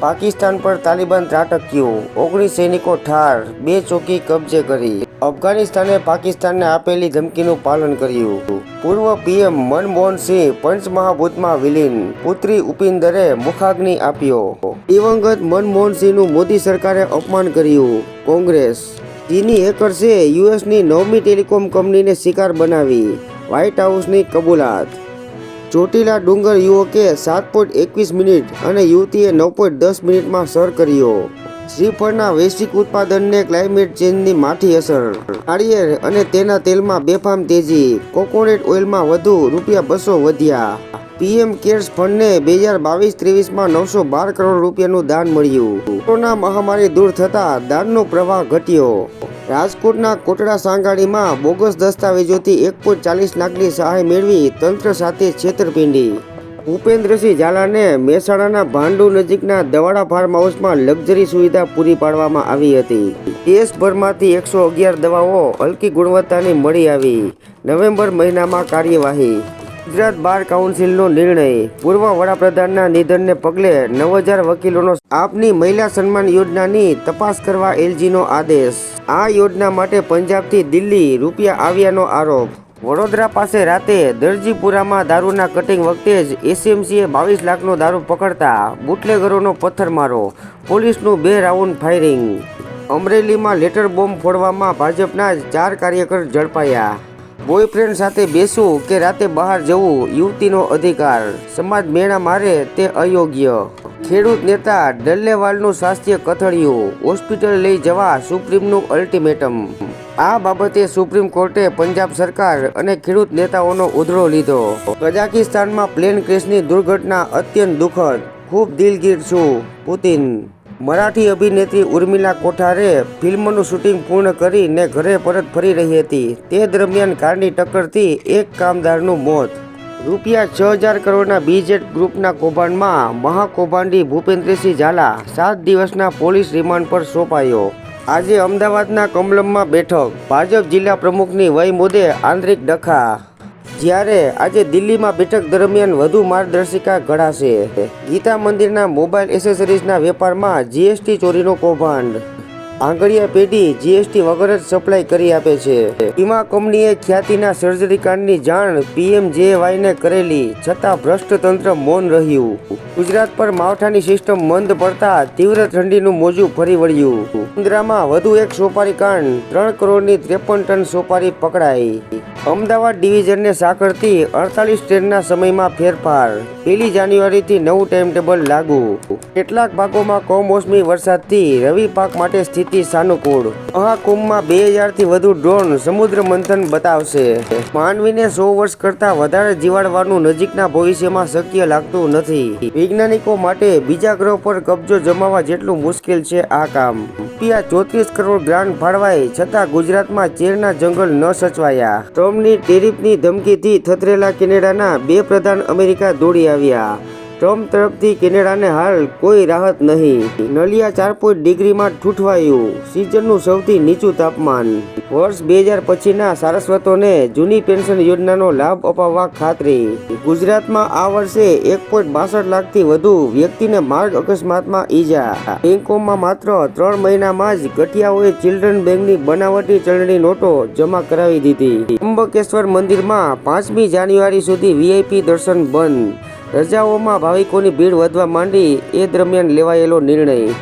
પાકિસ્તાન પર તાલિબાન ત્રાટક્યું, 19 સૈનિકો ઠાર, 2 ચોકી કબજે કરી। અફઘાનિસ્તાને પાકિસ્તાનને આપેલી ધમકીનું પાલન કર્યું। પૂર્વ પીએમ મનમોહન સિંહ પંચમહાભૂતમાં વિલીન, પુત્રી ઉપિન્દરે મુખાગ્નિ આપ્યો। દિવંગત મનમોહન સિંહનું મોદી સરકારે અપમાન કર્યું। કોંગ્રેસ ચીની હેકર્સે યુએસની 9મી ટેલિકોમ કંપનીને શિકાર બનાવી, વ્હાઇટ હાઉસની કબૂલાત। ચોટીલા ડુંગર યુવકે 7.21 મિનિટ અને યુવતીએ 9.10 મિનિટમાં સર કર્યો। શ્રીફળના વૈશ્વિક ઉત્પાદનને ક્લાઇમેટ ચેન્જની માઠી અસર। નાળિયેર અને તેના તેલમાં બેફામ તેજી, કોકોનટ ઓઇલમાં વધુ ₹200 વધ્યા। પીએમ કેર્સ ફંડને 2022-23માં 912 કરોડ રૂપિયાનું દાન મળ્યું। કોરોના મહામારી દૂર થતાં દાનનો પ્રવાહ ઘટ્યો। રાજકોટના કોટડા સાંગાણીમાં બોગસ દસ્તાવેજોથી 1.40 લાખની સહાય મેળવી તંત્ર સાથે છેતરપિંડી। ભૂપેન્દ્રસિંહ ઝાલાને મહેસાણાના ભાંડુ નજીકના દવાડા ફાર્મ હાઉસમાં લક્ઝરી સુવિધા પૂરી પાડવામાં આવી હતી। દેશભરમાંથી 111 દવાઓ હલકી ગુણવત્તાની મળી આવી। નવેમ્બર મહિનામાં કાર્યવાહી। ગુજરાત બાર કાઉન્સિલનો નિર્ણય, પૂર્વ વડાપ્રધાનના નિધનને પગલે 9000 વકીલોનો આપની મહિલા સન્માન યોજનાની તપાસ કરવા એલજીનો આદેશ। આ યોજના માટે પંજાબથી દિલ્હી રૂપિયા આવ્યાનો આરોપ। વડોદરા પાસે રાતે દરજીપુરામાં દારૂના કટિંગ વખતે જ એસએમસીએ 22 લાખનો દારૂ પકડતા બુટલેગરોનો પથ્થરમારો, પોલીસનું 2 રાઉન્ડ ફાયરિંગ। અમરેલીમાં લેટર બોમ્બ ફોડવામાં ભાજપના જ 4 કાર્યકર ઝડપાયા। બોયફ્રેન્ડ સાથે બેસવું કે રાતે બહાર જવું યુવતીનો અધિકાર, સમાજ મેણા મારે તે અયોગ્ય। ખેડૂત નેતા ડલ્લેવાલનું સ્વાસ્થ્ય કથળ્યું, હોસ્પિટલ લઈ જવા સુપ્રીમનું અલ્ટિમેટમ। આ બાબતે સુપ્રીમ કોર્ટે પંજાબ સરકાર અને ખેડૂત નેતાઓનો ઉધડો લીધો। કઝાકિસ્તાનમાં પ્લેન ક્રેશની દુર્ઘટના અત્યંત દુઃખદ, ખૂબ દિલગીર છું, પુતિન। મરાઠી અભિનેત્રી ઉર્મિલા કોઠારે ફિલ્મનું શૂટિંગ પૂર્ણ કરીને ઘરે પરત ફરી રહી હતી, તે દરમિયાન કારની ટક્કરથી એક કામદારનું મોત। ₹6000 કરોડના બીજેટ ગ્રુપના કૌભાંડમાં મહાકૌભાંડી ભૂપેન્દ્રસિંહ ઝાલા 7 દિવસના પોલીસ રિમાન્ડ પર સોંપાયો। આજે અમદાવાદના કમલમમાં બેઠક, ભાજપ જિલ્લા પ્રમુખની વય મુદ્દે આંતરિક ડખા। જ્યારે આજે દિલ્હીમાં બેઠક દરમિયાન વધુ માર્ગદર્શિકા ઘડાશે। ગીતા મંદિરના મોબાઈલ એસેસરીઝના વેપારમાં જીએસટી ચોરીનો કૌભાંડ। આંગળીયા પેઢી જીએસટી વગર જ સપ્લાય કરી આપે છે। વીમા કંપનીએ ખ્યાતિના સર્જરી કાંડની જાણ પીએમજેએવાયને કરેલી, છતાં ભ્રષ્ટ તંત્ર મૌન રહ્યું। ગુજરાત પર માવઠાની સિસ્ટમ મંદ પડતા તીવ્ર ઠંડીનું મોજું ફરી વળ્યું। મુન્દ્રામાં વધુ એક સોપારી કાંડ, 3 કરોડની 53 ટન સોપારી પકડાઈ। અમદાવાદ ડિવિઝનને સાંકળતી 48 ટ્રેનના સમયમાં ફેરફાર, 1 જાન્યુઆરીથી નવું ટાઈમટેબલ લાગુ। કેટલાક ભાગોમાં કમોસમી વરસાદથી રવિ પાક માટે સ્થિતિ સાનુકૂળ। મહાકુંભમાં 2000થી વધુ ડ્રોન સમુદ્ર મંથન બતાવશે। માનવીને 100 વર્ષ કરતાં વધારે જીવાડવાનું નજીકના ભવિષ્યમાં શક્ય લાગતું નથી। વૈજ્ઞાનિકો માટે બીજા ગ્રહ પર કબજો જમાવવા જેટલું મુશ્કેલ છે આ કામ। ₹34 કરોડ ગ્રાન્ટ ફાળવાઈ છતાં ગુજરાતમાં ચેરના જંગલ ન સચવાયા। ટ્રમ્પની ટેરિફની ધમકીથી થથરેલા કેનેડાના 2 પ્રધાન અમેરિકા દોડી આવ્યા। ટ્રમ્પ તરફથી કેનેડાને હાલ કોઈ રાહત નહીં। નલિયા 4 ડિગ્રીમાં ઠૂઠવાયું, સિઝનનું સૌથી નીચું તાપમાન। વર્ષ 2000 પછીના સારસ્વતોને જૂની પેન્શન યોજનાનો લાભ અપાવવા ખાતરી। ગુજરાતમાં આ વર્ષે 1.62 લાખથી વધુ વ્યક્તિને માર્ગ અકસ્માતમાં ઈજા। બેંકોમાં માત્ર 3 મહિનામાં જ ગઠિયાઓએ ચિલ્ડ્રન બેંકની બનાવટી ચલણી નોટો જમા કરાવી દીધી। ત્રંબકેશ્વર મંદિરમાં 5મી જાન્યુઆરી સુધી વીઆઈપી દર્શન બંધ। રજાઓમાં ભાવિકોની ભીડ વધવા માંડી, એ દરમિયાન લેવાયેલો નિર્ણય।